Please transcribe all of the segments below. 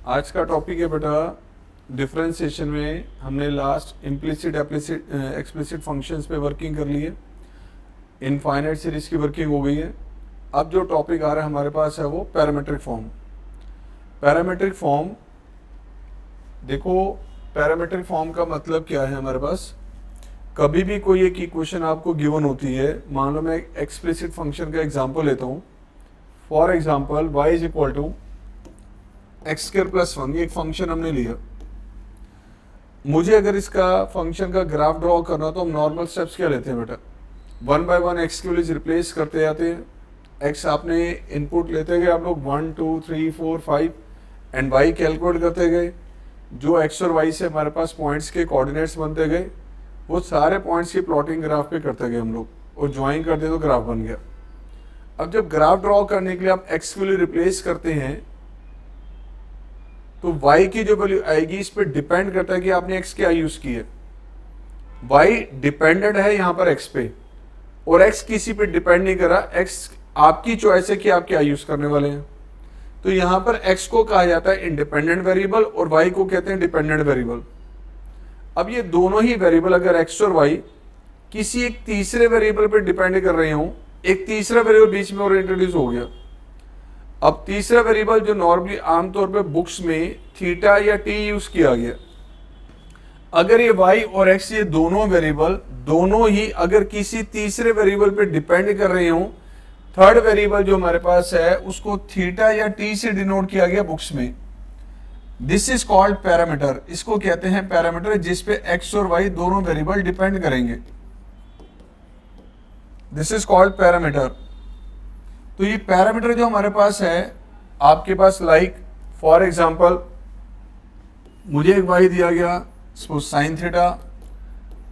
आज का टॉपिक है बेटा डिफरेंशिएशन में हमने लास्ट इम्प्लिसिट एक्सप्लिसिट फंक्शंस पे वर्किंग कर ली है। इनफाइनाइट सीरीज की वर्किंग हो गई है। अब जो टॉपिक आ रहा है हमारे पास है वो पैरामीट्रिक फॉर्म। पैरामीट्रिक फॉर्म देखो, पैरामीट्रिक फॉर्म का मतलब क्या है हमारे पास। कभी भी कोई एक इक्वेशन आपको गिवन होती है, मान लो मैं एक्सप्लिसिट फंक्शन का एग्जांपल लेता हूँ। For example y is equal to X square plus 1, ये एक फंक्शन हमने लिया। मुझे अगर इसका फंक्शन का ग्राफ ड्रॉ करना तो हम नॉर्मल स्टेप्स क्या लेते हैं बेटा, 1 बाय 1 एक्स की वैल्यूज रिप्लेस करते जाते हैं। एक्स आपने इनपुट लेते गए आप लोग 1 2 3 4 5 एंड वाई कैलकुलेट करते गए। जो एक्स और वाई से हमारे पास पॉइंट्स के कोऑर्डिनेट्स बनते गए, वो सारे पॉइंट्स की प्लॉटिंग ग्राफ पे करते गए हम लोग और ज्वाइन कर दिए तो ग्राफ बन गया। अब जब ग्राफ ड्रॉ करने के लिए आप एक्स की वैल्यू रिप्लेस करते हैं तो y की जो वैल्यू आएगी इस पे डिपेंड करता है कि आपने x क्या यूज की है। y डिपेंडेंट है यहां पर x पे और x किसी पे डिपेंड नहीं कर रहा। x आपकी चॉइस है कि आप क्या यूज करने वाले हैं। तो यहां पर x को कहा जाता है इंडिपेंडेंट वेरिएबल और y को कहते हैं डिपेंडेंट वेरिएबल। अब ये दोनों ही वेरिएबल अगर x और y किसी एक तीसरे वेरिएबल पे डिपेंड कर रहे हो, एक तीसरा वेरिएबल बीच में और इंट्रोड्यूस हो गया। अब तीसरा वेरिएबल जो नॉर्मली आमतौर पे बुक्स में थीटा या टी यूज किया गया, अगर ये y और x ये दोनों वेरिएबल दोनों ही अगर किसी तीसरे वेरिएबल पे डिपेंड कर रहे हो, थर्ड वेरिएबल जो हमारे पास है उसको थीटा या टी से डिनोट किया गया बुक्स में। This is called parameter. इसको कहते हैं पैरामीटर जिसपे x और y दोनों वेरिएबल डिपेंड करेंगे। This is called parameter. तो ये पैरामीटर जो हमारे पास है, आपके पास लाइक फॉर एग्जांपल मुझे एक y दिया गया सपोज साइन थीटा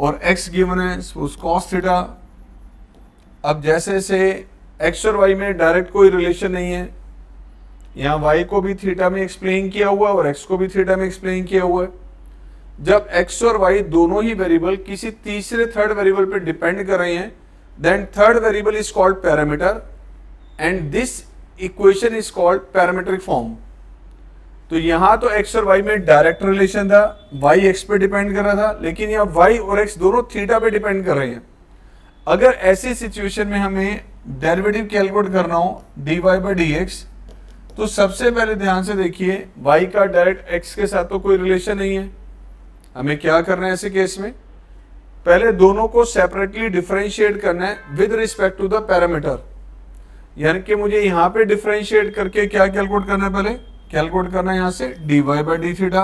और x गिवन है सपोज कॉस थीटा। अब जैसे जैसे x और y में डायरेक्ट कोई रिलेशन नहीं है, यहाँ y को भी थीटा में एक्सप्लेन किया हुआ है और x को भी थीटा में एक्सप्लेन किया हुआ है। जब x और y दोनों ही वेरिएबल किसी तीसरे थर्ड वेरिएबल पे डिपेंड कर रहे हैं, then third variable is called parameter and this equation is called parametric form. तो यहां तो x और y में डायरेक्ट रिलेशन था, y x पे डिपेंड कर रहा था, लेकिन यहाँ y और x दोनों थीटा पे डिपेंड कर रहे हैं। अगर ऐसी सिचुएशन में हमें डेरिवेटिव कैलकुलेट करना हो dy बाई dx, तो सबसे पहले ध्यान से देखिए y का डायरेक्ट x के साथ तो कोई रिलेशन नहीं है। हमें क्या करना है ऐसे केस में, पहले दोनों को सेपरेटली डिफरेंशिएट करना है with respect to the parameter. यानी कि मुझे यहां पे डिफरेंशिएट करके क्या कैलकुलेट करना है, पहले कैलकुलेट करना है यहां से dy बाई डी थीटा,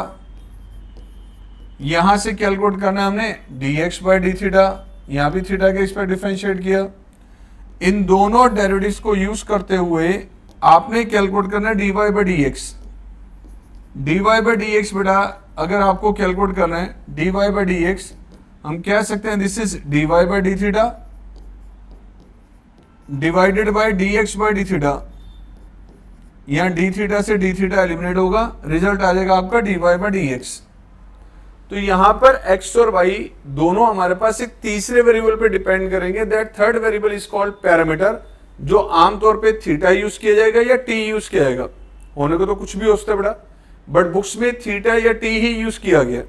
यहां से कैलकुलेट करना है हमने dx बाई डी थीटा, यहां भी थीटा के इस पर डिफरेंशिएट किया। इन दोनों डेरिवेटिव्स को यूज करते हुए आपने कैलकुलेट करना है dy by dx। dy by dx बेटा अगर आपको कैलकुलेट करना है dy बाई dx, हम कह सकते हैं this is dy by D theta divided by dx by D theta. यहां डी थीटा से डी थीटा एलिमिनेट होगा, रिजल्ट आ जाएगा आपका dy बाई dx। तो यहां पर x और y दोनों हमारे पास एक तीसरे वेरिएबल पे डिपेंड करेंगे। That third variable is called parameter, जो आमतौर पे थीटा यूज किया जाएगा या टी यूज किया जाएगा। होने को तो कुछ भी हो सकता है बेटा, बट बुक्स में थीटा या टी ही यूज किया गया।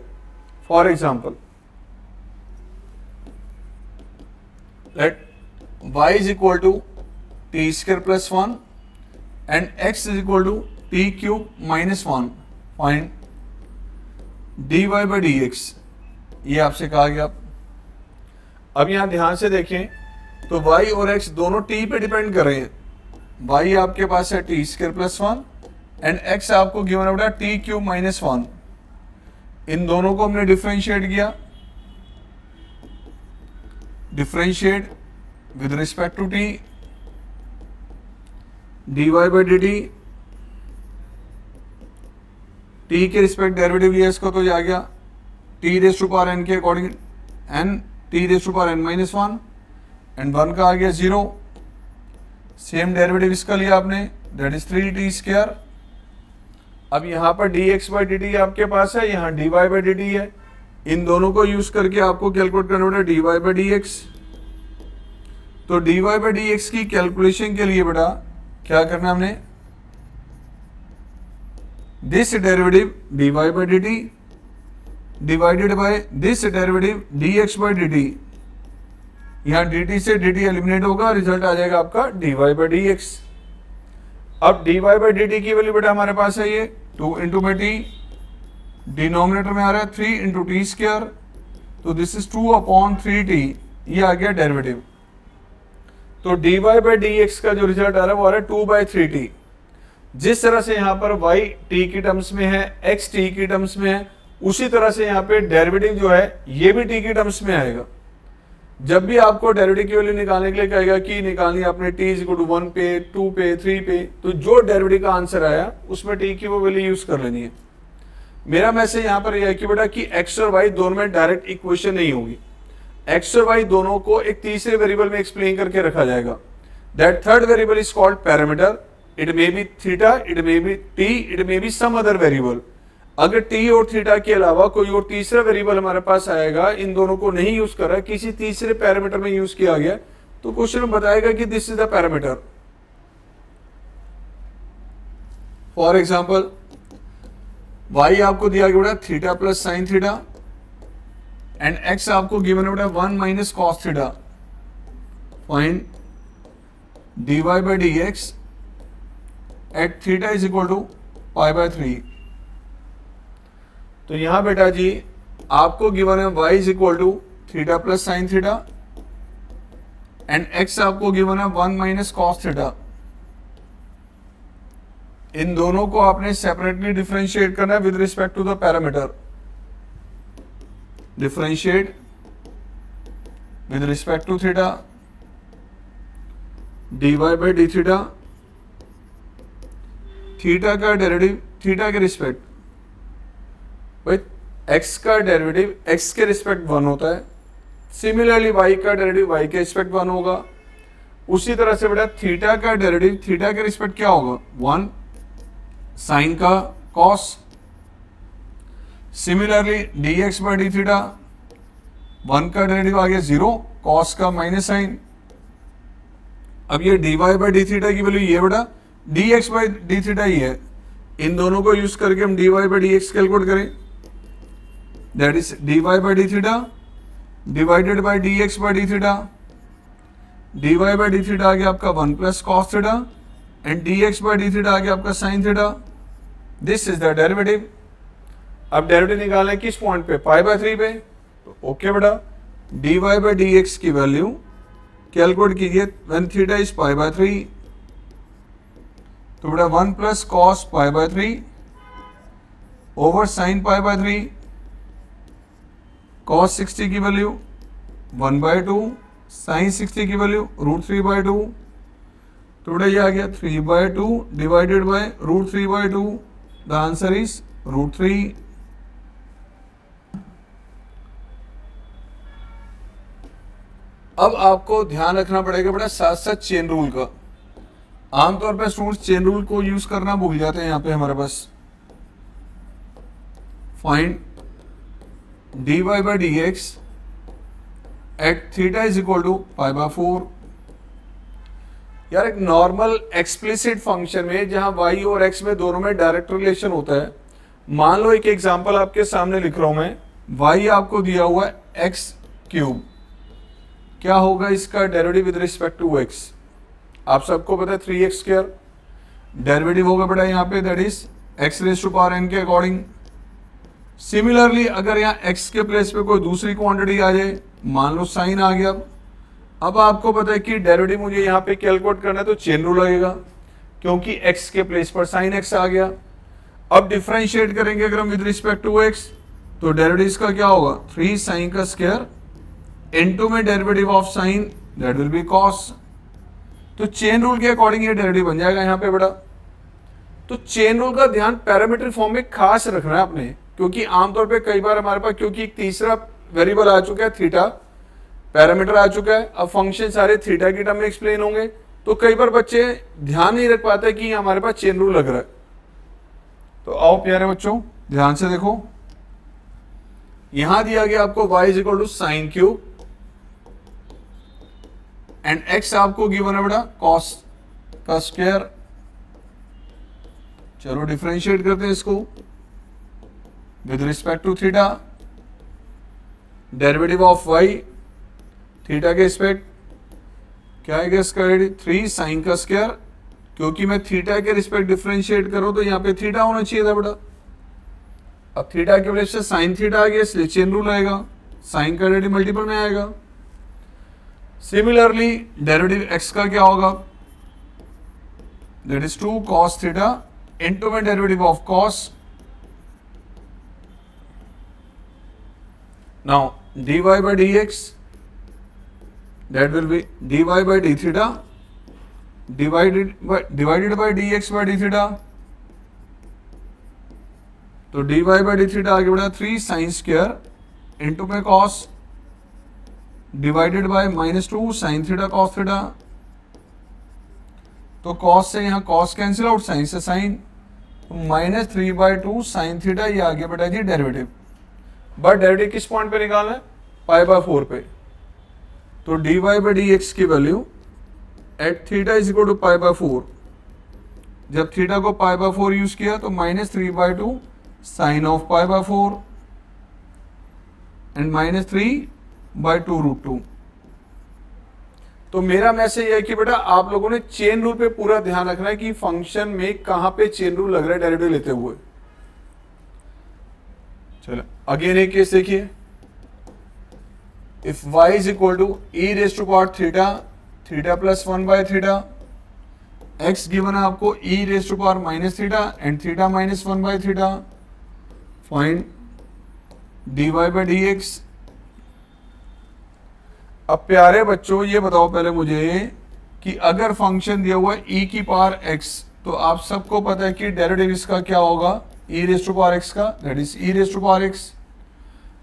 For example let y is equal to t square plus 1 and x is equal to t cube minus 1. Find dy by dx, ये आपसे कहा गया। अब यहां ध्यान से देखें तो y और x दोनों t पे डिपेंड कर रहे हैं। y आपके पास है t square plus 1 and x आपको गिवन है बेटा t cube minus 1। इन दोनों को हमने डिफरेंशिएट किया, differentiate with respect to t, dy by dt, t के रिस्पेक्ट डेरिवेटिव लिया इसको तो आ गया t raise to power n के according n t raise to power n minus 1 and 1 का आ गया 0। सेम डेरिवेटिव इसका लिया आपने, दैट इज 3t स्क्वायर। अब यहाँ पर dx बाई dt आपके पास है, यहाँ dy बाई dt है। इन दोनों को यूज करके आपको कैलकुलेट करना होगा dy बाई dx। तो dy बाई dx की कैलकुलेशन के लिए बेटा क्या करना हमने, this derivative dy by d t divided by this derivative dx by d T. यहां dt से dt एलिमिनेट होगा, रिजल्ट आ जाएगा आपका dy बाई डी एक्स। अब dy बाई डी टी की वैल्यू बेटा हमारे पास है ये 2 इंटू में टी, डिनोमिनेटर में आ रहा है 3 इंटू टी स्क्वायर, तो दिस इज 2 अपॉन 3t, ये आ गया डेरिवेटिव। तो dy बाई डी एक्स का जो रिजल्ट आ रहा है वो आ रहा है 2 बाई 3t। जिस तरह से यहाँ पर y t की टर्म्स में है, x t की टर्म्स में है, उसी तरह से यहाँ पे डेरिवेटिव जो है ये भी t की टर्म्स में आएगा। जब भी आपको डेरिवेटिव की वैल्यू निकालने के लिए कहेगा कि निकालनी आपने t इज इक्वल टू 1 पे, 2 पे, 3 पे, तो जो डेरिवेटिव का आंसर आया उसमें t की वो वैल्यू यूज कर लेनी है। मेरा मैसेज यहाँ पर यह है कि बेटा कि x और y दोनों में डायरेक्ट इक्वेशन नहीं होगी, x और y दोनों को एक तीसरे वेरिएबल में एक्सप्लेन करके रखा जाएगा। That third variable is called parameter. It may be theta, it may be t, it may be some other variable. अगर t और थीटा के अलावा कोई और तीसरा वेरिएबल हमारे पास आएगा, इन दोनों को नहीं यूज कर रहा है, किसी तीसरे पैरामीटर में यूज किया गया, तो क्वेश्चन में बताएगा कि this is the parameter. For example y आपको दिया गया बेटा theta plus sine theta and x आपको गिवन है बेटा 1 minus cos theta. Find dy by D x at theta is equal to pi by 3। तो यहां बेटा जी आपको गिवन है y is equal to theta plus sine theta and x आपको गिवन है 1 माइनस कॉस थीटा। इन दोनों को आपने सेपरेटली डिफरेंशिएट करना है with respect to the parameter. Differentiate with respect to theta, dy by D theta, theta का derivative theta के respect, भाई x का डेरिवेटिव x के रिस्पेक्ट 1 होता है, सिमिलरली y का डेरिवेटिव y के रिस्पेक्ट 1 होगा। उसी तरह से बेटा थीटा का डेरिवेटिव थीटा के रिस्पेक्ट क्या होगा 1, साइन का cos. Similarly dx by D theta, 1 का डेरिवेटिव आ गया 0, कॉस का माइनस साइन। अब ये dy बाई डी थीटा की वैल्यू ये बेटा dx बाई डी थीटा ही है, इन दोनों को यूज करके हम dy by D x calculate करें, that is dy by D theta divided by dx by D theta. dy by D theta आ गया आपका 1 plus cos theta and dx by D theta आ गया आपका sine theta. This is the derivative. अब derivative निकालना है किस पॉइंट पे, पाई बाय 3 पे। तो ओके बेटा dy बाई डी एक्स की वैल्यू कैलकुलेट कीजिए when theta is pi by 3। तो बेटा 1 plus cos pi by 3 over sine pi by 3, cos 60 की वैल्यू 1 बाय 2, साइन 60 की वैल्यू √3 बाय 2। तो बेटा ये आ गया 3 by 2 divided by √3 by 2, the answer is √3। अब आपको ध्यान रखना पड़ेगा बेटा साथ साथ चेन रूल का। आमतौर पर स्टूडेंट्स चेन रूल को यूज करना भूल जाते हैं। यहाँ पे हमारे पास find dy by D x at theta is equal to pi by 4। यार एक नॉर्मल एक्सप्लिसिट फंक्शन में जहां y और x में दोनों में डायरेक्ट रिलेशन होता है, मान लो एक एग्जांपल आपके सामने लिख रहा हूं मैं, y आपको दिया हुआ है x क्यूब, क्या होगा इसका derivative with respect to x, आप सबको पता है 3x स्क्वायर। डेरिवेटिव होगा बेटा यहाँ पे that is x raise to power n के अकॉर्डिंग। सिमिलरली अगर यहाँ x के प्लेस पे कोई दूसरी क्वांटिटी आ जाए, मान लो साइन आ गया, अब आपको पता है कि डेरिवेटिव मुझे यहाँ पे कैलकुलेट करना है तो चेन रूल लगेगा, क्योंकि x के प्लेस पर साइन x आ गया। अब डिफरेंशिएट करेंगे अगर हम विद रिस्पेक्ट टू x, तो डेरिवेटिव इसका क्या होगा 3 साइन का स्क्वायर इनटू में derivative of sine that will B cos. तो चेन रूल के अकॉर्डिंग ये डेरिवेटिव बन जाएगा यहाँ पे बेटा। तो चेन रूल का ध्यान पैरामीटर फॉर्म में खास रखना है आपने, क्योंकि आमतौर पे कई बार हमारे पास क्योंकि एक तीसरा वेरिएबल आ चुका है थीटा, पैरामीटर आ चुका है, अब फंक्शन सारे थीटा की टर्म में एक्सप्लेन होंगे, तो कई बार बच्चे ध्यान नहीं रख पाते कि हमारे पास चेन रूल लग रहा है। तो आओ प्यारे बच्चों ध्यान से देखो, यहां दिया गया आपको y is equal to sine cube and x आपको गिवन है बेटा कॉस का स्क्वायर। चलो डिफरेंशिएट करते हैं इसको with respect to theta. Derivative of Y theta के रिस्पेक्ट क्या है इसका, 3 साइन का स्क्वायर, क्योंकि मैं थीटा के रिस्पेक्ट डिफरेंशिएट करूं तो यहाँ पे थीटा होना चाहिए था बेटा। अब थीटा की वजह से साइन थीटा आ गया, इसलिए चेन रूल आएगा, साइन का डेरिवेटिव मल्टीपल में आएगा। सिमिलरली डेरिवेटिव एक्स का क्या होगा, that is 2 cos theta into में derivative of cos। Now dy by dx that will be dy by d theta divided by dx by d theta। तो dy by d theta आगे बढ़ा 3 sin square into में cos divided by -2 sin theta cos theta. तो cos से यहाँ cos cancel out, sin से sin, -3/2 sin theta, ये आगे बढ़ा जी डेरिवेटिव। बट डेरिवेटिव किस पॉइंट पे निकालना है, π/4 पे। तो dy by dx की value at theta is equal to π/4। जब थीटा को π/4 यूज किया तो -3/2 साइन ऑफ π/4 एंड -3/2√2। तो मेरा मैसेज ये है कि बेटा आप लोगों ने चेन रूल पे पूरा ध्यान रखना है कि फंक्शन में कहां पे चेन रूल लग रहा है डेरिवेटिव लेते हुए। चलो अगेन एक केस देखिए, if y is equal to e raised to power theta, theta plus 1 by theta, x given है आपको e raised to power minus theta and theta minus 1 by theta, find dy by dx। अब प्यारे बच्चों ये बताओ पहले मुझे कि अगर फंक्शन दिया हुआ e की पावर x, तो आप सबको पता है कि डेरिवेटिव इसका क्या होगा, e raised to power x का, that is e raised to power x।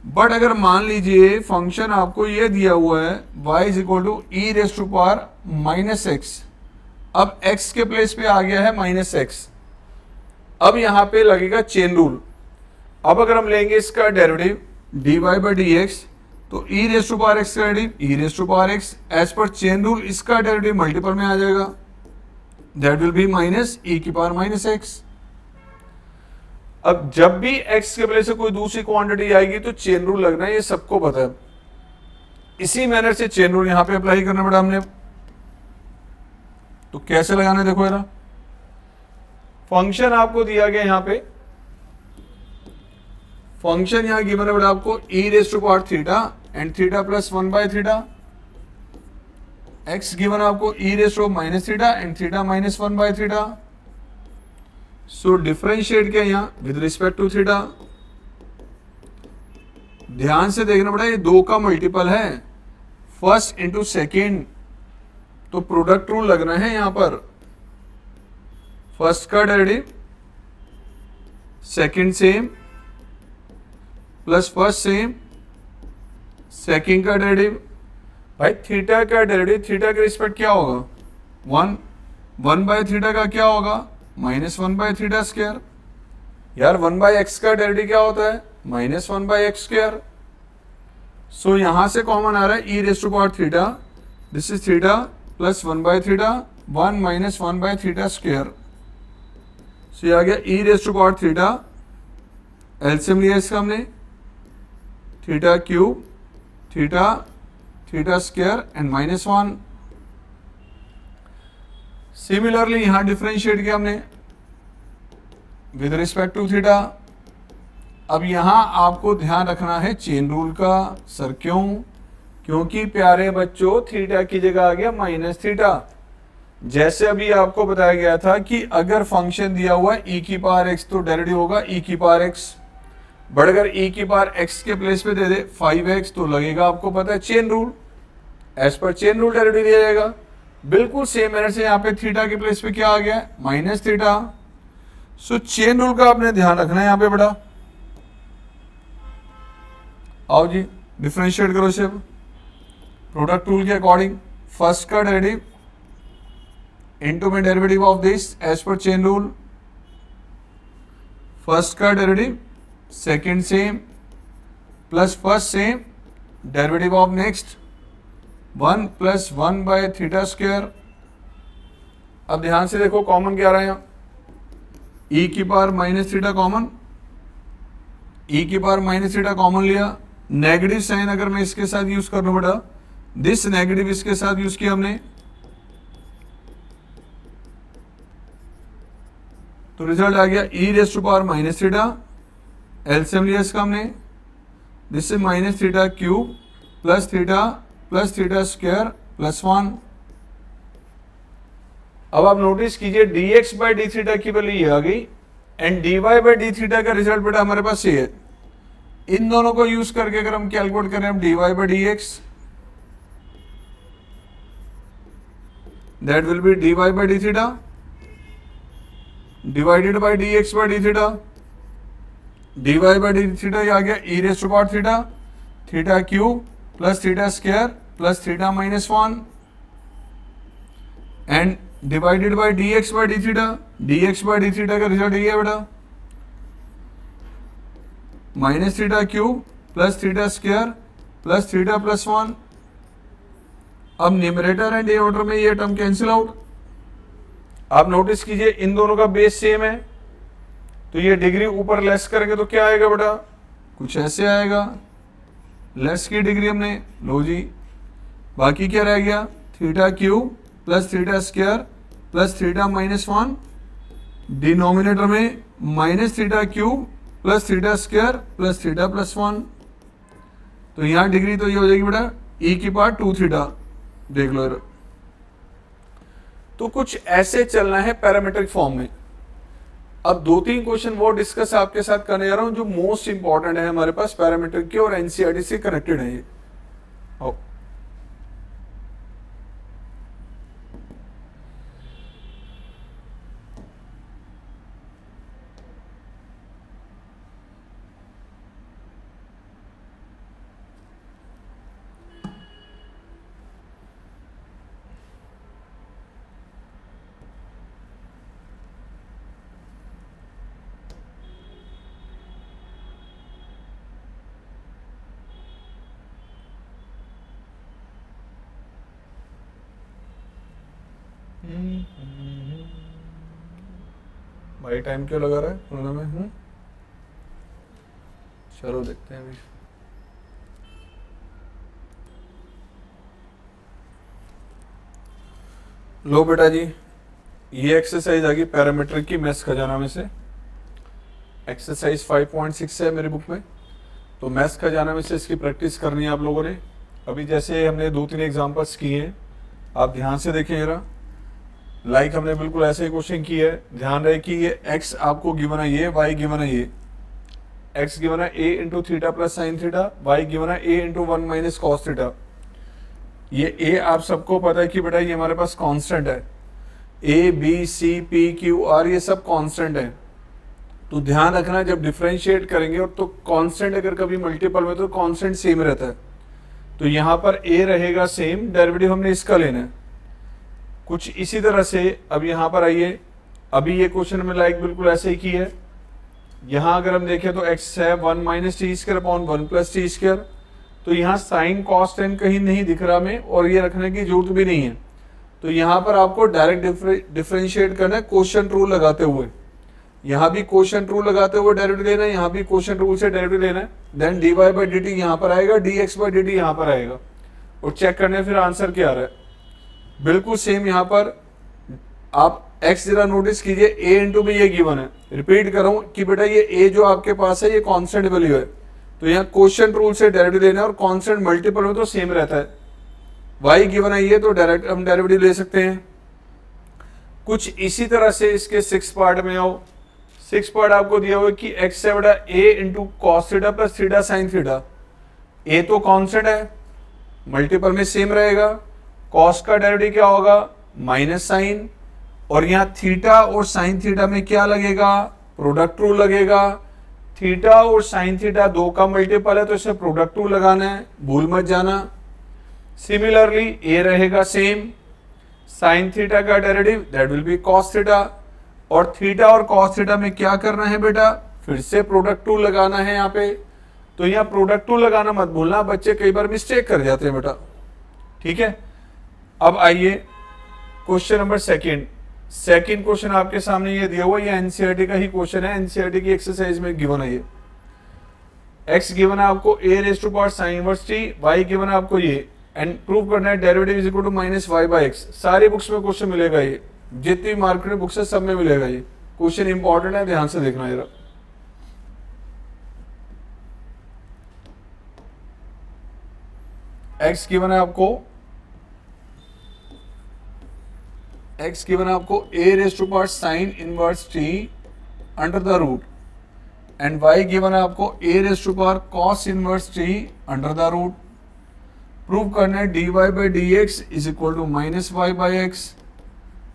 But अगर मान लीजिए फंक्शन आपको ये दिया हुआ है y is equal to e raise to power -x, अब x के प्लेस पे आ गया है -x, अब यहां पे लगेगा चेन रूल। अब अगर हम लेंगे इसका डेरिवेटिव dy by dx, तो e raise to power x का derivative e raise to power x, as पर चेन रूल इसका डेरिवेटिव मल्टीपल में आ जाएगा, दैट विल बी -e की पावर -x। अब जब भी x के प्लेस से कोई दूसरी क्वांटिटी आएगी तो चेन रूल लगना है, ये सबको पता है। इसी मैनर से चेन रूल यहां पे अप्लाई करना पड़ा हमने। तो कैसे लगाना है देखो जरा, फंक्शन आपको दिया गया यहां पे, फंक्शन यहां गिवन है बेटा आपको e raise to power theta and theta plus 1 by theta, x given आपको e raise to minus theta and theta minus 1 by theta. So differentiate किया यहां विद रिस्पेक्ट टू थीटा। ध्यान से देखना पड़ा, ये 2 का मल्टीपल है, फर्स्ट इंटू सेकेंड, तो प्रोडक्ट रूल लगना है यहां पर। फर्स्ट का derivative second same plus first same, second का डेरिवेटिव, भाई थीटा का डेरिवेटिव थीटा के रिस्पेक्ट क्या होगा, 1 बाय थीटा का क्या होगा, -1 बाय थीटा स्क्वायर। यार 1 बाय एक्स का डेरिवेटिव क्या होता है, -1 बाय एक्स स्क्वायर। सो यहां से कॉमन आ रहा है e raise to power theta, this is theta plus 1 by theta, 1 minus 1 by theta square. So ये आ गया e raise to power theta, LCM लिया इसका हमने, theta cube theta theta square and -1। Similarly यहां डिफरेंशिएट किया हमने विद रिस्पेक्ट टू थीटा। अब यहां आपको ध्यान रखना है चेन रूल का। सर क्यों, क्योंकि प्यारे बच्चों थीटा की जगह आ गया माइनस थीटा। जैसे अभी आपको बताया गया था कि अगर फंक्शन दिया हुआ है e की पावर x, तो डेरिवेटिव होगा e की पावर x, बट अगर e की पावर x के प्लेस पे दे दे 5x, तो लगेगा आपको पता है चेन रूल, एज पर चेन रूल डेरिवेटिव दिया जाएगा। बिल्कुल सेम मैनर से यहाँ पे थीटा के प्लेस पे क्या आ गया, माइनस थीटा। सो चेन रूल का आपने ध्यान रखना है यहाँ पे बेटा। आओ जी डिफरेंशिएट करो इसे प्रोडक्ट रूल के अकॉर्डिंग। फर्स्ट का डेरिवेटिव इनटू में डेरिवेटिव ऑफ दिस एज पर चेन रूल, फर्स्ट का derivative second same plus first same, derivative of next 1 plus 1 by theta square. अब ध्यान से देखो कॉमन क्या आ रहा है यहाँ, ई की पावर माइनस थीटा कॉमन, ई की पावर माइनस थीटा कॉमन लिया, नेगेटिव साइन अगर मैं इसके साथ यूज कर लूं बेटा, दिस नेगेटिव इसके साथ यूज किया हमने, तो रिजल्ट आ गया e raise to power minus theta, LCM लिया इसका हमने, this is minus theta cube plus theta square plus 1। अब आप नोटिस कीजिए dx बाई डी थीटा की वैल्यू ये आ गई and dy by D theta का रिजल्ट बेटा हमारे पास ये है। इन दोनों को यूज करके अगर हम कैलकुलेट करें हम dy by D x, that will be dy by D theta divided by dx by D theta, dy by D theta ये आ गया e raise to power theta, theta cube plus theta square plus theta minus 1 and divided by dx by D theta, dx by D theta का result ये है बेटा minus theta cube plus theta square plus theta plus 1। अब numerator and denominator में ये term cancel out. आप notice कीजिए इन दोनों का बेस सेम है, तो ये डिग्री ऊपर लेस करेंगे तो क्या आएगा बेटा, कुछ ऐसे आएगा, लेस की डिग्री हमने लो जी, बाकी क्या रह गया theta cube plus theta square plus theta minus 1, denominator में minus theta cube plus theta square plus theta plus 1। तो यहाँ डिग्री तो ये हो जाएगी बेटा ई की पावर 2 थीटा, देख लो। तो कुछ ऐसे चलना है पैरामीट्रिक फॉर्म में। अब 2-3 क्वेश्चन वो डिस्कस आपके साथ करने जा रहा हूं जो मोस्ट इंपॉर्टेंट है हमारे पास पैरामीट्रिक के और एनसीईआरटी से कनेक्टेड है ये। आओ भाई टाइम क्यों लगा रहा है उन्होंने में? चलो देखते हैं अभी। लो बेटा जी, ये एक्सरसाइज आ गई पैरामीट्रिक की मैथ्स खजाना में से, एक्सरसाइज 5.6 है मेरी बुक में। तो मैथ्स खजाना में से इसकी प्रैक्टिस करनी है आप लोगों ने। अभी जैसे हमने 2-3 एग्जांपल्स किए हैं, आप ध्यान से देखें जरा। लाइक हमने बिल्कुल ऐसे ही क्वेश्चन की है, ध्यान रहे कि ये x आपको गिवन है, ये y गिवन है, ये x गिवन है a into theta plus sine theta, y given है a into 1 minus cos theta. ये a आप सबको पता है कि बेटा ये हमारे पास कांस्टेंट है, a b c p q r ये सब कांस्टेंट है। तो ध्यान रखना जब डिफरेंशिएट करेंगे और तो कांस्टेंट अगर कभी मल्टीपल में तो कांस्टेंट सेम रहता है। तो यहाँ पर a रहेगा सेम, डेरिवेटिव हमने इसका लेना है। कुछ इसी तरह से अब यहाँ पर आइए, अभी ये क्वेश्चन में लाइक बिल्कुल ऐसे ही की है। यहाँ अगर हम देखें तो x है 1 minus t square upon 1 plus T square. तो यहाँ साइन कॉस टेन कहीं नहीं दिख रहा में और ये रखने की जरूरत भी नहीं है। तो यहाँ पर आपको डायरेक्ट डिफरेंशिएट करना है क्वोशिएंट रूल लगाते हुए। यहाँ भी क्वोशिएंट रूल लगाते हुए डेरिवेटिव लेना है, यहाँ भी क्वोशिएंट रूल से डेरिवेटिव लेना है। Then dy by d t यहाँ पर आएगा, dx बाई डी टी यहाँ पर आएगा और चेक करने फिर आंसर क्या आ रहा है। बिल्कुल सेम यहाँ पर आप x जरा नोटिस कीजिए, a इंटू में ये गिवन है। रिपीट कर रहा हूँ कि बेटा ये a जो आपके पास है ये कांस्टेंट वैल्यू है। तो यहाँ क्वोशिएंट रूल से डेरिवेटिव लेना है और कांस्टेंट मल्टीपल में तो सेम रहता है। y गिवन है ये, तो डायरेक्ट हम डेरिवेटिव ले सकते हैं। कुछ इसी तरह से इसके 6 पार्ट में आओ। 6 पार्ट आपको दिया हुआ कि x है बेटा a into cos theta plus theta sine theta. a तो कांस्टेंट है, मल्टीपल में सेम रहेगा। कॉस का डेरिवेटिव क्या होगा, माइनस साइन, और यहाँ थीटा और साइन थीटा में क्या लगेगा, प्रोडक्ट रूल लगेगा। थीटा और साइन थीटा 2 का मल्टीपल है तो इसे प्रोडक्ट रूल लगाना है, भूल मत जाना। सिमिलरली ए रहेगा सेम, साइन थीटा का derivative that will B cos theta, और थीटा और कॉस थीटा में क्या करना है बेटा, फिर से प्रोडक्ट रूल लगाना है यहाँ पे। तो यहाँ प्रोडक्ट रूल लगाना मत भूलना, बच्चे कई बार मिस्टेक कर जाते हैं बेटा, ठीक है। अब आइए क्वेश्चन नंबर 2। सेकंड क्वेश्चन आपके सामने ये दिया हुआ, ये एनसीईआरटी का ही क्वेश्चन है, एनसीईआरटी की एक्सरसाइज में गिवन है ये। x गिवन है आपको a raise to power sine inverse t, y given है आपको ये, एंड प्रूव करना है derivative is equal to minus y by x. सारी बुक्स में क्वेश्चन मिलेगा ये, जितनी मार्केट में बुक्स है सब में मिलेगा ये क्वेश्चन, इंपॉर्टेंट है, ध्यान से देखना जरा। x गिवन है आपको, x गिवन है आपको a raise to power sine inverse t under the root, and y given है आपको a raise to power cos inverse t under the root. Prove करना है dy by D x is equal to minus y by x.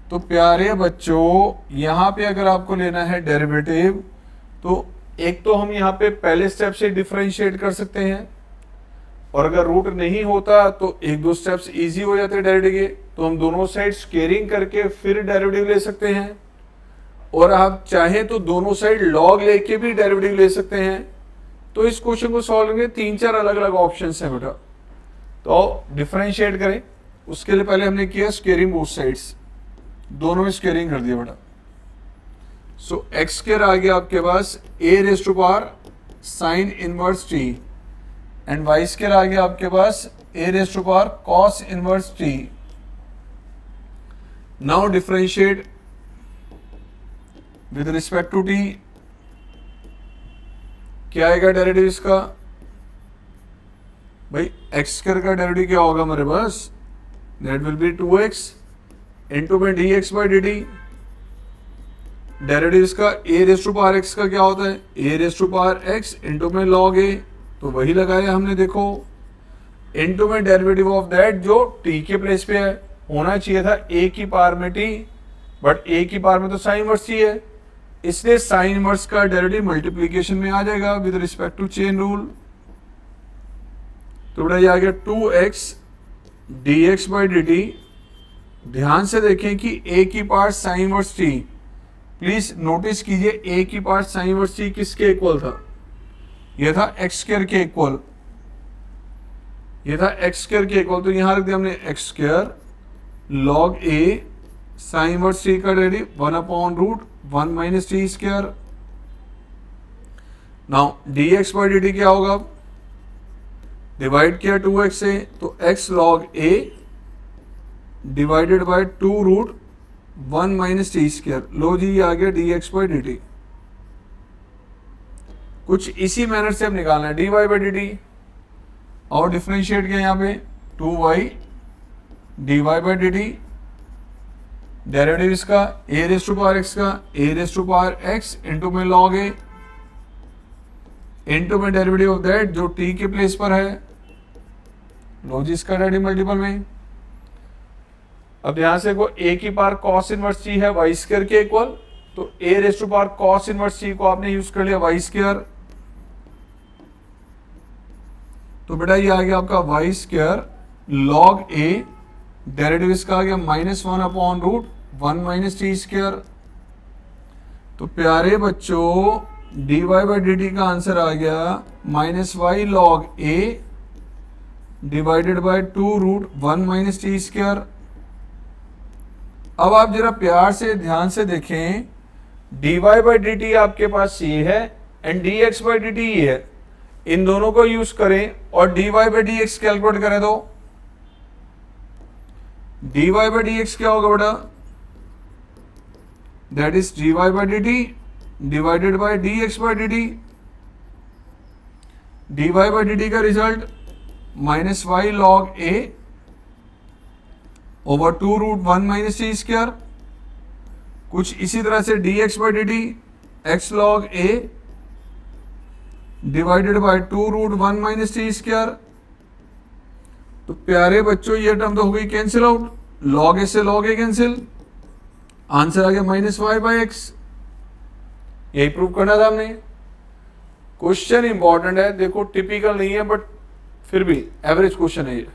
तो प्यारे बच्चों, यहाँ पे अगर आपको लेना है डेरिवेटिव, तो एक तो हम यहाँ पे पहले स्टेप से डिफरेंशिएट कर सकते हैं, और अगर रूट नहीं होता तो एक दो स्टेप्स इजी हो जाते हैं डेरिवेटिव के, तो हम दोनों साइड स्केयरिंग करके फिर डेरिवेटिव ले सकते हैं, और आप चाहें तो दोनों साइड लॉग लेके भी डेरिवेटिव ले सकते हैं। तो इस क्वेश्चन को सॉल्व करने के 3-4 अलग अलग ऑप्शंस हैं बेटा। तो डिफरेंशिएट करें, उसके लिए पहले हमने किया स्केयरिंग बोथ साइड्स, दोनों में स्केयरिंग कर दिया बेटा। सो एक्स स्क्वायर आ गया आपके पास a raise to power sine inverse t, and y square आ गया आपके पास a raise to power cos inverse t। Now differentiate with respect to t, क्या आएगा डेरिवेटिव इसका भाई, एक्स स्क्वायर का डेरिवेटिव क्या होगा हमारे पास, that will be 2x into में d x by d t. Derivative इसका a raise to power x का क्या होता है, a raise to power x into में log a, तो वही लगाया हमने, देखो इंटू में डेरिवेटिव ऑफ दैट जो t के प्लेस पे है, होना चाहिए था a की पावर में t, बट a की पावर में तो साइन इनवर्स t है, इसलिए साइन इनवर्स का डेरिवेटिव मल्टीप्लीकेशन में आ जाएगा with respect to chain rule. तो बेटा ये आ गया 2x dx by d T. ध्यान से देखें कि a की power sine inverse t, please notice कीजिए a की पावर साइन इनवर्स t किसके इक्वल था, यह था x स्क्वायर के इक्वल, यह था x स्क्वायर के इक्वल। तो यहां रख दिया हमने x square log a sign inverse t का derivative 1/√1 minus t square. Now dx by d T क्या होगा, डिवाइड किया 2x से, तो x log a divided by 2√1 minus t square. लो जी, ये आ गया dx बाई डी टी। कुछ इसी मैनर से अब निकालना है dy बाई डी टी, और डिफरेंशिएट किया यहाँ पे 2y dy by d t. Derivative इसका a raise to power x का a raise to power x into में log a, इंटू में डेरिवेटिव ऑफ दैट जो t के प्लेस पर है, लो जी इसका डेरिवेटिव मल्टीपल में। अब यहां से को a की पावर cos इनवर्स t है वाई स्क्वायर के इक्वल, तो a raise to power cos inverse t को आपने यूज कर लिया वाई स्क्वायर। तो बेटा ये आ गया आपका y square log a, derivative इसका आ गया -1/√1 माइनस टी स्क्वायर। तो प्यारे बच्चों, dy बाई डी टी का आंसर आ गया -y log a divided by 2√1 minus t square. अब आप जरा प्यार से ध्यान से देखें, dy बाई डी टी आपके पास ये है and dx by d T ये है, इन दोनों को यूज करें और dy बाई dx कैलकुलेट करें, तो dy बाई dx क्या होगा बेटा, that is dy by d t divided by dx by d t. dy by d t का result -y log a over 2√1 minus t square. कुछ इसी तरह से dx by d t x log a divided by 2√1 minus t square. तो प्यारे बच्चों, ये term तो हो गई कैंसिल आउट, log a से log a कैंसिल, आंसर आ गया -y बाई एक्स। यही प्रूव करना था हमने। क्वेश्चन इंपॉर्टेंट है, देखो टिपिकल नहीं है बट फिर भी एवरेज क्वेश्चन है ये।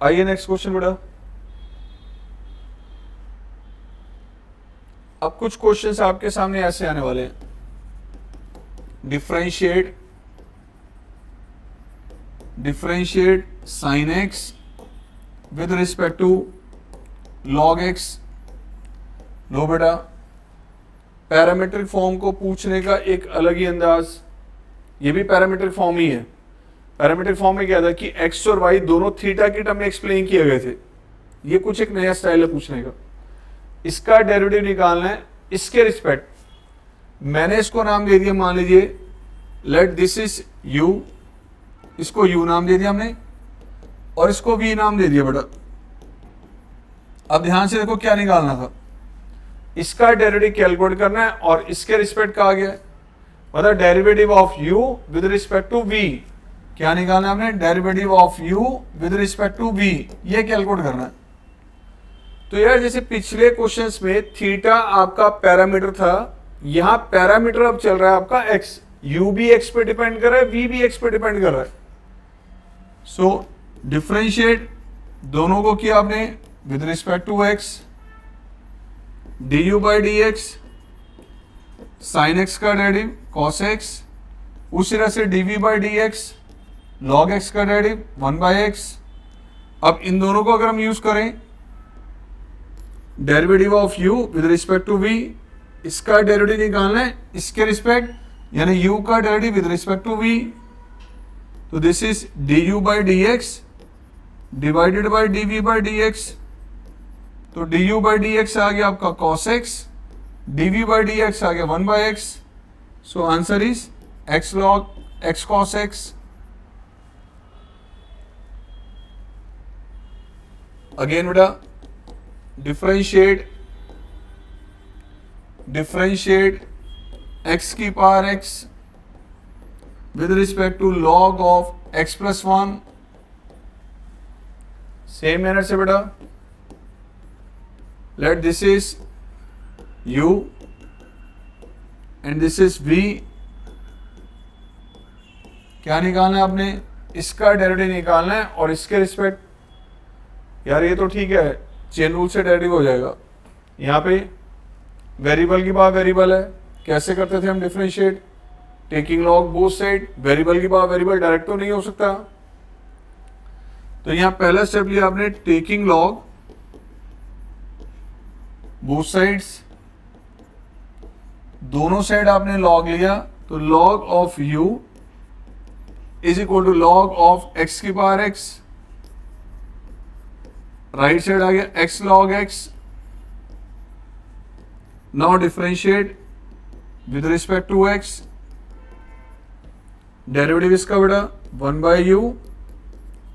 आइए नेक्स्ट क्वेश्चन बेटा। अब कुछ क्वेश्चंस आपके सामने ऐसे आने वाले हैं, differentiate differentiate sine x with respect to log x. लो बेटा, पैरामीट्रिक फॉर्म को पूछने का एक अलग ही अंदाज, ये भी पैरामीट्रिक फॉर्म ही है। पैरामीट्रिक फॉर्म में क्या था कि एक्स और वाई दोनों थीटा की टर्म में एक्सप्लेन किए गए थे। ये कुछ एक नया स्टाइल है पूछने का। इसका डेरिवेटिव निकालना है इसके रिस्पेक्ट। मैंने इसको नाम दे दिया, मान लीजिए लेट दिस इज u, इसको u नाम दे दिया हमने और इसको v नाम दे दिया बेटा। अब ध्यान से देखो क्या निकालना था, इसका डेरिवेटिव कैलकुलेट करना है और इसके रिस्पेक्ट कहा गया है, मतलब derivative of u with respect to v। क्या निकालना है हमने, derivative of u with respect to v, ये कैलकुलेट करना है। तो यार जैसे पिछले क्वेश्चंस में थीटा आपका पैरामीटर था, यहां पैरामीटर अब चल रहा है आपका x, u भी x पे डिपेंड कर रहा है, v भी x पे डिपेंड कर रहा है। सो डिफरेंशिएट दोनों को किया आपने with respect to x, du by D x, sine x का डेरिवेटिव कॉस एक्स, उसी तरह से dv by D x, log x का डेरिवेटिव 1 बाई एक्स। अब इन दोनों को अगर हम यूज करें, derivative of u with respect to v, इसका डेरिवेटिव निकालना है इसके रिस्पेक्ट, यानी u का derivative with respect to v। तो this is du by D x divided by dv by D x. तो du बाई डी एक्स आ गया आपका cos x, dv by D x आ गया 1 by x. So answer is x log x cos x। Again बेटा, differentiate x की power x with respect to log of x plus 1। Same manner से बेटा, let this is u and this is v। क्या निकालना है आपने, इसका derivative निकालना है और इसके रिस्पेक्ट, यार ये तो ठीक है, चेन रूल से डेरिवेटिव हो जाएगा। यहाँ पे वेरिएबल की पावर वेरिएबल है, कैसे करते थे हम differentiate, taking log both side. Variable की पावर वेरिएबल डायरेक्ट तो नहीं हो सकता, तो यहाँ पहला स्टेप लिया आपने टेकिंग लॉग बोथ साइड्स, दोनों साइड आपने लॉग लिया, तो log of u is equal to log of x की पावर x। राइट साइड आ गया x log x। Now differentiate with respect to x, derivative इसका बेटा 1 by u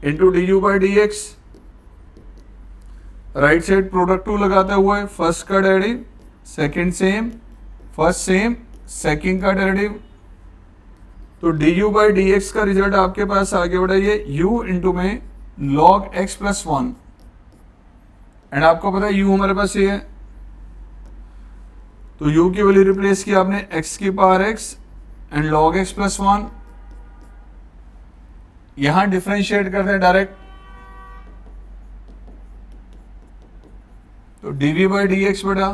into du by D x. Right side product 2 लगाते हुए first का derivative, second same, first same, second का derivative. तो du by D x का result आपके पास आ गया बेटा ये u इंटू में log x प्लस 1। एंड आपको पता है u हमारे पास ये है, तो u की वैल्यू रिप्लेस किया आपने x की power x and log x plus 1। यहां डिफरेंशिएट करते हैं डायरेक्ट, तो dv बाई डी एक्स बेटा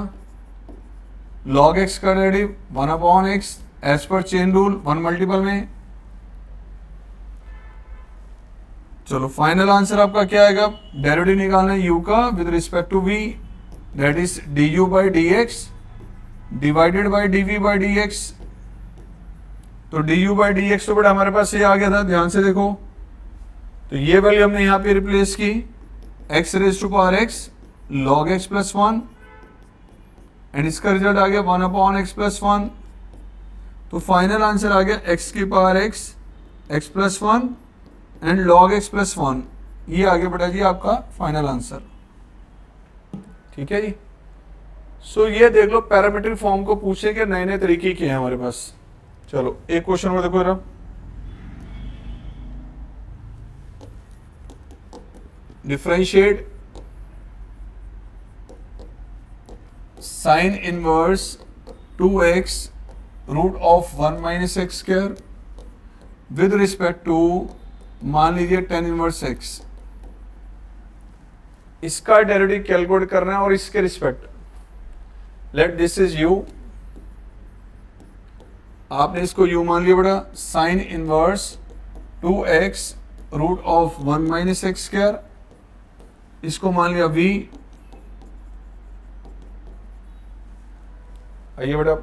log x का डेरिवेटिव 1 अपॉन x एज पर चेन रूल 1 मल्टीपल में। चलो फाइनल आंसर आपका क्या आएगा, डेरिवेटिव निकालना है u का with respect to v, that is du by D x divided by dv by D x. तो du बाई डी एक्स तो बेटा हमारे पास ये आ गया था, ध्यान से देखो, तो ये वैल्यू हमने यहाँ पे रिप्लेस की x raise to power x log x plus 1 and इसका रिजल्ट आ गया 1 अपॉन x प्लस 1। तो फाइनल आंसर आ गया x की power x plus 1 and log x plus 1। ये आगे बेटा जी आपका फाइनल आंसर, ठीक है जी। सो ये देख लो पैरामीट्रिक फॉर्म को पूछने के नए नए तरीके के हैं हमारे पास। चलो एक क्वेश्चन और देखो जरा, differentiate sine inverse 2x root of 1 minus x square with respect to, मान लीजिए tan इनवर्स x। इसका डेरिवेटिव कैलकुलेट करना है और इसके respect, let this is u, आपने इसको u मान लिया बेटा, sine inverse 2x root of 1 minus x square, इसको मान लिया v। आइए बेटा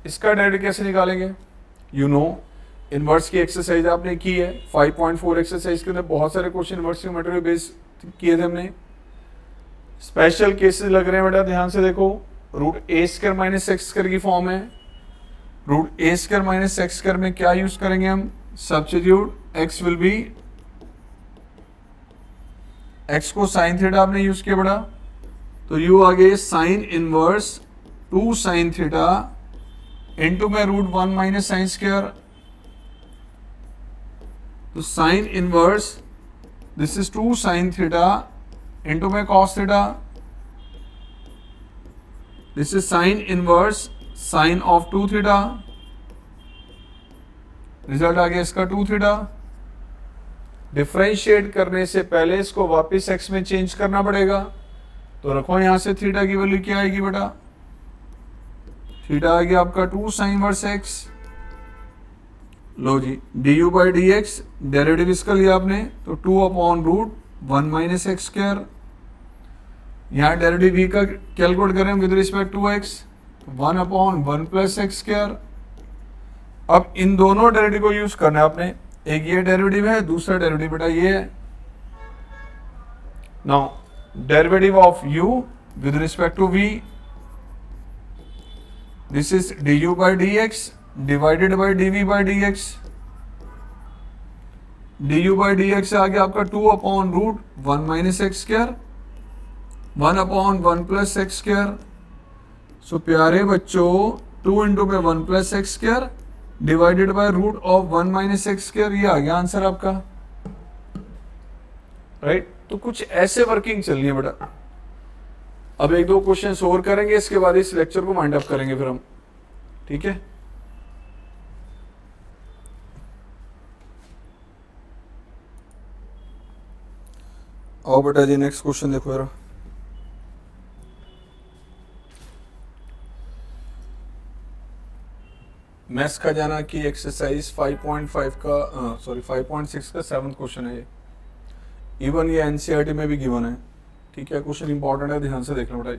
इसका डेरिवेटिव कैसे निकालेंगे? यू नो इनवर्स की एक्सरसाइज आपने की है 5.4 एक्सरसाइज के अंदर, बहुत सारे क्वेश्चन इनवर्स के मटेरियल बेस किए थे हमने। स्पेशल केसेस लग रहे हैं बेटा, ध्यान से देखो। Root a square minus x square की फॉर्म है। Root a square minus x square में क्या यूज करेंगे हम? Substitute x will be, x को साइन थीटा आपने यूज किया बेटा, तो यू आ गए sine inverse 2 sine theta into में रूट 1 माइनस साइन स्क्वायर। तो sine inverse this is 2 sine theta into में cos theta, this is sine inverse sine of 2 theta. Result आ गया इसका 2 थीटा। डिफरेंशिएट करने से पहले इसको वापस एक्स में चेंज करना पड़ेगा, तो रखो यहां से थीटा की वैल्यू क्या आएगी बेटा? थीटा आ गया आपका 2 साइन वर्स एक्स। लो जी d u by D x derivative इसका लिया आपने, तो 2 upon root 1 minus x square. यहाँ डेरिवेटिव v का कैलकुलेट करें with respect to x, 1 upon 1 plus x square. अब इन दोनों डेरिवेटिव को यूज करना है आपने, एक ये डेरिवेटिव है, दूसरा डेरिवेटिव बेटा ये है। Now derivative of u with respect to v, this is du by dx divided by dv by dx। du by dx आ गया आपका 2 upon root 1 minus x square, 1 upon 1 plus x square. So प्यारे बच्चों 2 into में 1 plus x square divided by root of 1 minus x square, ये आ गया answer आपका, राइट। तो कुछ ऐसे वर्किंग चल रही है बेटा। अब एक दो क्वेश्चन और करेंगे, इसके बाद इस लेक्चर को वाइंड अप करेंगे फिर हम, ठीक है। आओ बेटा जी नेक्स्ट क्वेश्चन देखो जरा। मैथ्स का जाना की एक्सरसाइज 5.5 का 5.6 का 7th क्वेश्चन है ये। इवन ये एनसीईआरटी में भी गिवन है, ठीक है। क्वेश्चन इंपॉर्टेंट है, ध्यान से देखना बेटा।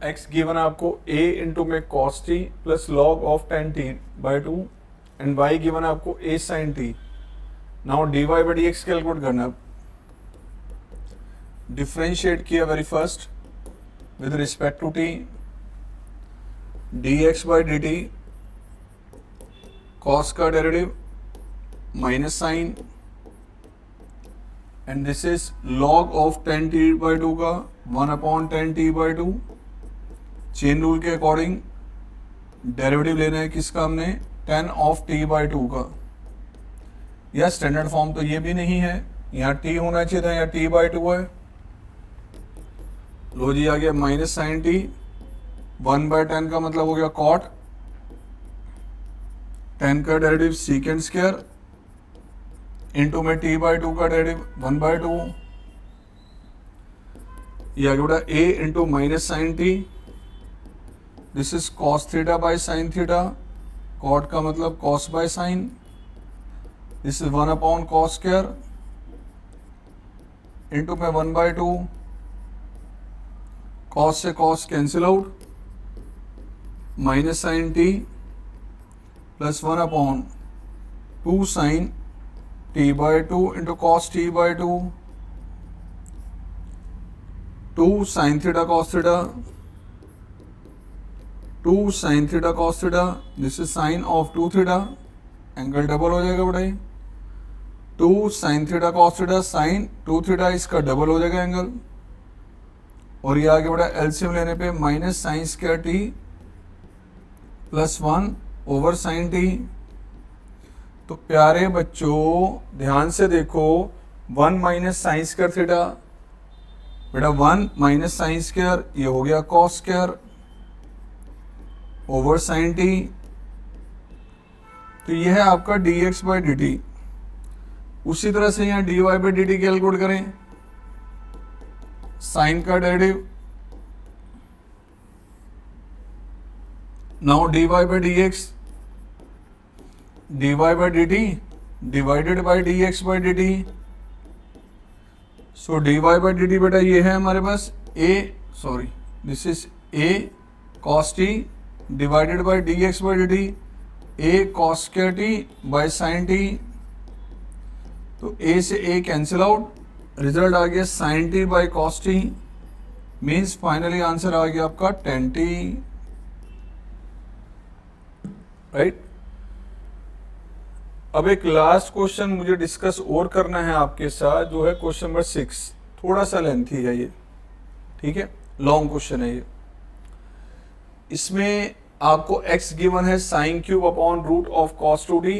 एक्स गिवन है आपको a इंटू में cos t plus log of ten t by 2 and y given है आपको a sine t. Now d y by D x calculate करना है। डिफ्रेंशिएट किया very first with respect to t, dx by d t, cos का derivative minus sine, and this is log of 10t by 2 का 1 upon 10t by 2। Chain rule के according derivative लेना है किसका हमने? 10 ऑफ t बाई 2 का। यह standard form तो ये भी नहीं है, यहाँ t होना चाहिए था, यहाँ t बाई 2 है। लो जी आ गया माइनस साइन टी, 1 बाय 10 का मतलब हो गया कॉट, 10 का डेरिवेटिव सीकेंड स्क्वायर इंटू में t बाई 2 का डेरिवेटिव 1 बाय 2। ये आ गया बेटा a into minus sine t, this is cos theta by sine theta, cot का मतलब cos by sine, this is 1 upon cos square into में 1 बाय 2। कॉस से cos cancel out, minus sine t plus 1 upon 2 sine t by 2 into cos t by 2, 2 sine theta cos theta, 2 sine theta cos theta, this is sine of 2 theta, angle double हो जाएगा बेटा। 2 sine theta cos theta sine 2 theta, इसका double हो जाएगा angle. और ये आगे बेटा एलसीएम लेने पे minus sine square t plus 1 over sine t. तो प्यारे बच्चों ध्यान से देखो, 1 माइनस साइन स्क्वायर थीटा बेटा 1 माइनस साइन स्क्वायर, ये हो गया cos square over sine t. तो ये है आपका dx बाई डी टी। उसी तरह से यहाँ dy by d t calculate करें, साइन का derivative, now dy by D x, dy by d t divided by D x by d t. So d y by d t बेटा ये है हमारे पास this is a cos t divided by D x by d t, a cos square t by sine t. तो a से a cancel out, result आ गया sine t by cos t, means finally answer आ गया आपका ten T, right. अब एक last question मुझे डिस्कस और करना है आपके साथ, जो है क्वेश्चन नंबर 6। थोड़ा सा लेंथी है ये, ठीक है, लॉन्ग क्वेश्चन है ये। इसमें आपको x गिवन है sine cube upon root of cos two t,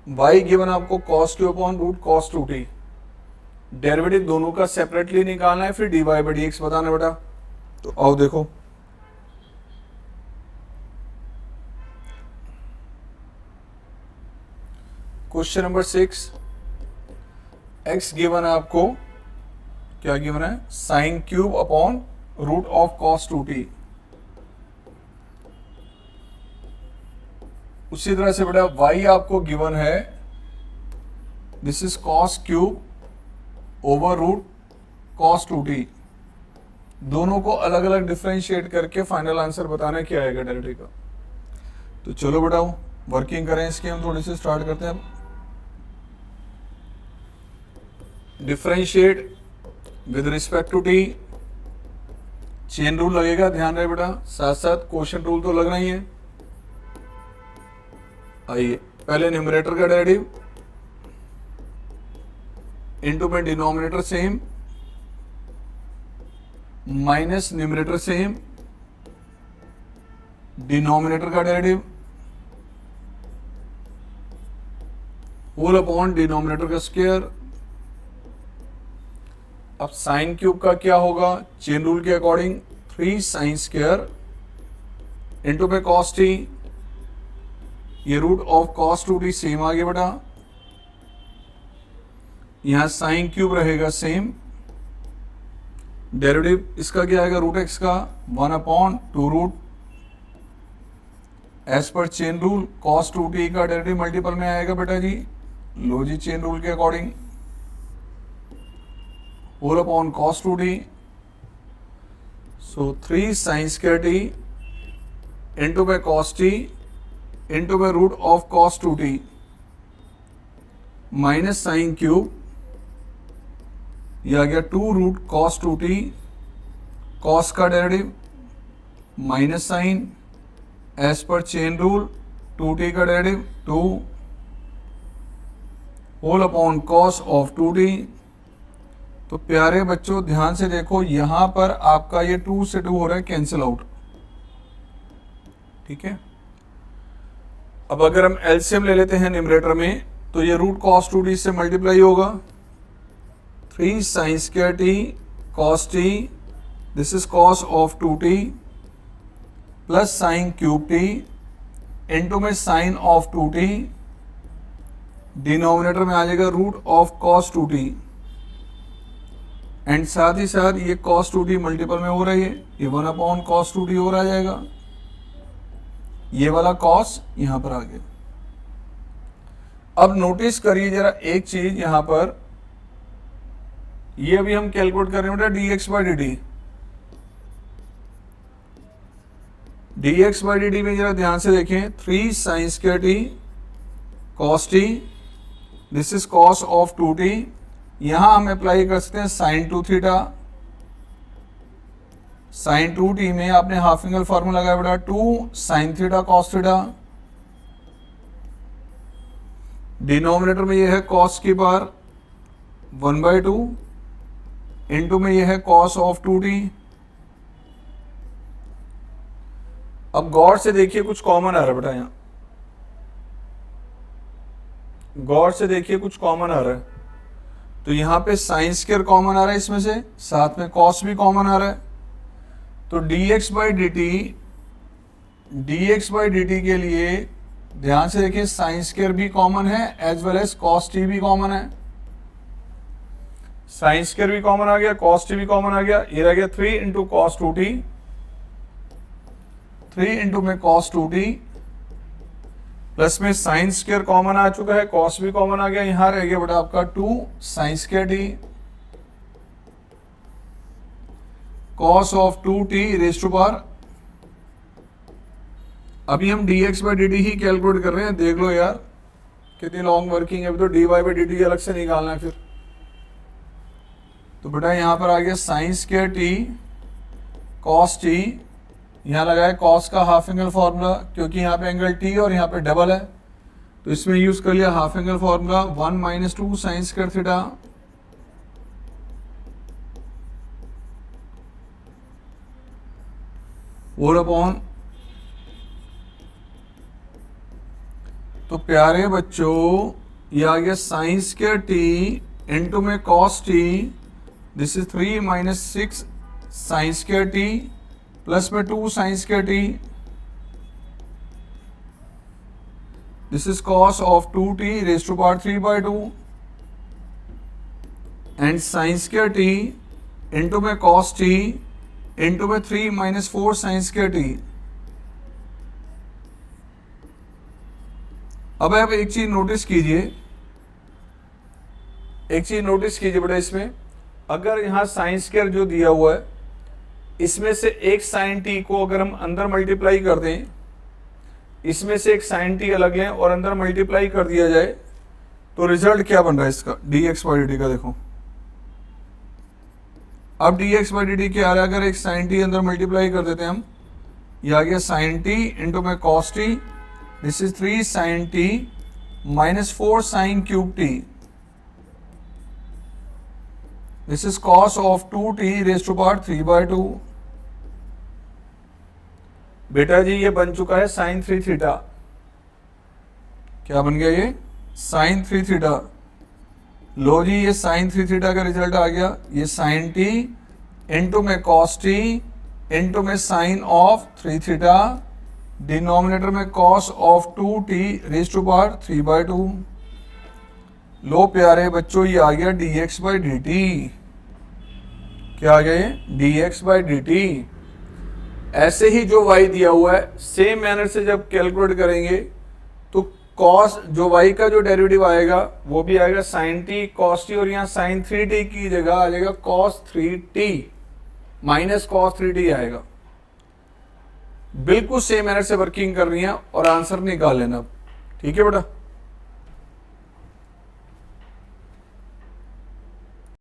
y given आपको cos cube upon root cos two t. Derivative दोनों का सेपरेटली निकालना है, फिर dy बाई डी एक्स बताना बेटा। तो आओ देखो, क्वेश्चन नंबर 6, x गिवन है आपको, क्या गिवन है, sine cube upon root of cos two t. उसी तरह से बेटा y आपको गिवन है, this is cos cube over root cos two t. दोनों को अलग अलग डिफरेंशिएट करके फाइनल आंसर बताना क्या आएगा डेरिवेटिव का। तो चलो बेटा वर्किंग करें इसकी, हम थोड़ी सी स्टार्ट करते हैं। अब differentiate with respect to t, chain rule लगेगा, ध्यान रहे बेटा, साथ साथ क्वोशिएंट रूल तो लगना ही है। आइए पहले न्यूमरेटर का डेरिवेटिव इनटू में denominator same minus numerator same, denominator का डेरिवेटिव होल अपॉन डिनोमिनेटर का स्क्वायर। अब साइन क्यूब का क्या होगा, चेन रूल के अकॉर्डिंग 3 साइन स्क्वायर इनटू में कॉस टी, ये root of cos two t same आ गया बेटा, यहां साइन क्यूब रहेगा सेम, डेरिवेटिव इसका क्या आएगा, रूट एक्स का 1 अपॉन 2 रूट, एज पर chain rule cos two T का डेरिवेटिव मल्टीपल में आएगा बेटा जी, लो जी चेन रूल के according, whole upon cos two t. So 3 sine square t into by cos t into by root of cos two t minus sine cube, यह आ गया 2 root cos two t, cos का derivative minus sine, as पर chain rule 2t का derivative 2 whole upon cos of 2t। तो प्यारे बच्चों ध्यान से देखो, यहां पर आपका ये 2 से 2 हो रहा है कैंसिल आउट, ठीक है। अब अगर हम एलसीएम ले लेते हैं न्यूमरेटर में, तो ये रूट कॉस 2t से मल्टीप्लाई होगा, 3 sine square t cos t, this is cos of 2t plus sign cube T into में साइन ऑफ 2t, डिनोमिनेटर में आ जाएगा root of cos 2t, and साथ ही साथ ये कॉस 2t मल्टीपल में हो रही है, ये 1 अपॉन कॉस 2t और आ जाएगा, ये वाला कॉस यहां पर आ गया। अब नोटिस करिए जरा एक चीज यहां पर, ये अभी हम कैलकुलेट कर रहे हैं बेटा D x by d T. D x by d T में जरा ध्यान से देखें, 3 sine square t cos t, this is cos of 2t, यहां हम अप्लाई कर सकते हैं साइन 2 थीटा। साइन 2t में आपने हाफ एंगल फॉर्मूला लगाया बेटा 2 sine theta cos theta, denominator में ये है कॉस की पावर 1/2 इंटू में ये है कॉस ऑफ 2t। अब गौर से देखिए कुछ कॉमन आ रहा है बेटा, यहां गौर से देखिए कुछ कॉमन आ रहा है, तो यहां पे साइन स्क्वायर कॉमन आ रहा है इसमें से, साथ में कॉस भी कॉमन आ रहा है। तो dx बाई डी टी के लिए ध्यान से देखिए, साइन स्क्वायर भी कॉमन है as well as cos t भी कॉमन है, साइन स्क्वायर भी कॉमन आ गया, कॉस टी भी कॉमन आ गया, ये रह गया 3 इंटू कॉस 2t, 3 इंटू में कॉस 2t, प्लस में साइन स्क्वायर कॉमन आ चुका है, कॉस भी कॉमन आ गया, यहां रह गया बेटा आपका 2 sine square t cos of 2t raise to power. अभी हम dx बाई dt ही कैलकुलेट कर रहे हैं, देख लो यार कितनी लॉन्ग वर्किंग है। अभी तो dy बाई dt अलग से निकालना है फिर। तो बेटा यहां पर आ गया sine square t cos T, यहाँ लगाया कॉस का हाफ एंगल फॉर्मूला क्योंकि यहाँ पे एंगल टी और यहाँ पे डबल है, तो इसमें यूज कर लिया half angle formula 1 minus 2 sine square theta four upon. तो प्यारे बच्चों ये आ गया साइन स्क्वायर टी इंटू में cos t, this is 3 minus 6 sine square t plus में 2 sine square t, this is cos of 2t raise to power 3/2 and sine square t into में cos t into में 3 minus 4 sign square T. अब आप एक चीज notice कीजिए, बेटा इसमें अगर यहां साइन स्क्वायर जो दिया हुआ है इसमें से एक साइन टी को अगर हम अंदर मल्टीप्लाई कर दें, इसमें से एक साइन टी अलग लें और अंदर मल्टीप्लाई कर दिया जाए, तो रिजल्ट क्या बन रहा है इसका dx बाई dt का। देखो अब dx बाई dt क्या आ रहा है, अगर एक साइन टी अंदर मल्टीप्लाई कर देते हैं हम, ये आ गया साइन टी इंटू में cos t, this is 3 sine t minus 4 sine cube t, this is cos of 2t raise to power 3/2। बेटा जी ये बन चुका है साइन 3 थीटा। क्या बन गया ये? Sine 3 theta. लो जी ये साइन 3 थीटा का रिजल्ट आ गया। ये साइन टी इंटू में कॉस टी इंटू में साइन ऑफ 3 थीटा, डिनोमिनेटर में cos of 2t raise to power 3/2। लो प्यारे बच्चों ये आ गया dx बाई dt। क्या आ गया ये? dx बाई dt। ऐसे ही जो y दिया हुआ है सेम मैनर से जब कैलकुलेट करेंगे तो cos जो y का जो डेरिवेटिव आएगा वो भी आएगा sin t cos t, और यहाँ sin 3t की जगह आ जाएगा cos 3t minus cos 3t आएगा। बिल्कुल सेम मैनर से वर्किंग करनी है और आंसर निकाल लेना। ठीक है बेटा।